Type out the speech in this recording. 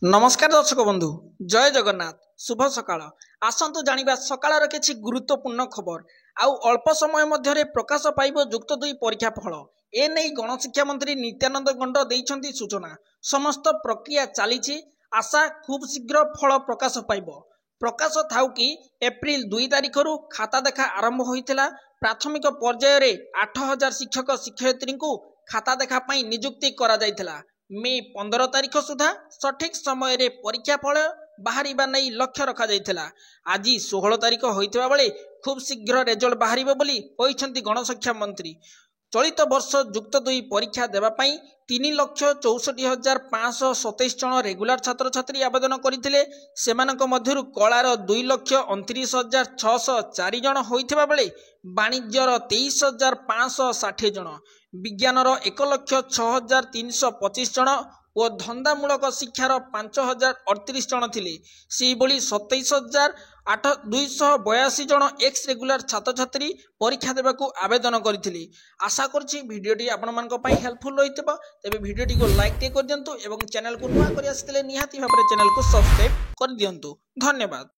नमस्कार दर्शक बंधु जय जगन्नाथ शुभ सकाळ आसंतु जानिबा सकाळर किछि गुरुत्वपूर्ण खबर आउ अल्प समय मध्यरे प्रकाश पाइब युक्त दुई परीक्षा फल ए नै गणशिक्षा मंत्री नित्यानंद गंड दैछन्ती सूचना समस्त प्रक्रिया चलीछि आशा खूब शीघ्र फल प्रकाश पाइब प्रकाश थाउ कि एप्रिल 2 तारिखरु खाता देखा आरंभ होइतिला प्राथमिक पर्याय रे 8000 शिक्षक शिक्षयित्री को खाता देखा पई नियुक्ति करा जाइतिला मे 15 तारिख सुधा सठिक समय रे परीक्षा फल बाहरिबा नै लक्ष्य रखा जाइतिला आज 16 तारिख होइतिबा बेले खूब शीघ्र रिजल्ट बाहरिबो बोली होइछन्ती गणशिक्षा मंत्री चलित वर्ष युक्त दुई परीक्षा देवा पई 3,64,527 जन रेगुलर छात्र छात्री आवेदन करथिले सेमानक मध्यरु कलार 2,29,604 जन होइथिबा बेले वाणिज्यर 23,560 जन विज्ञानर 1,06,325 जन और धंदामूलक शिक्षार 5,038 जन थिले से बोली 27,282 जन एक्स रेगुलर छात्र छात्री परीक्षा देबाकू आवेदन करथिले आशा करछि भिडियोटी आपण मानक पई हेल्पफुल होइतबो तेबे भिडियोटी को लाइक टे कर दियंतु एवं चैनल को नुवा करि आसितले निहाती भाबरे चैनल को सब्सक्राइब कर दियंतु धन्यवाद।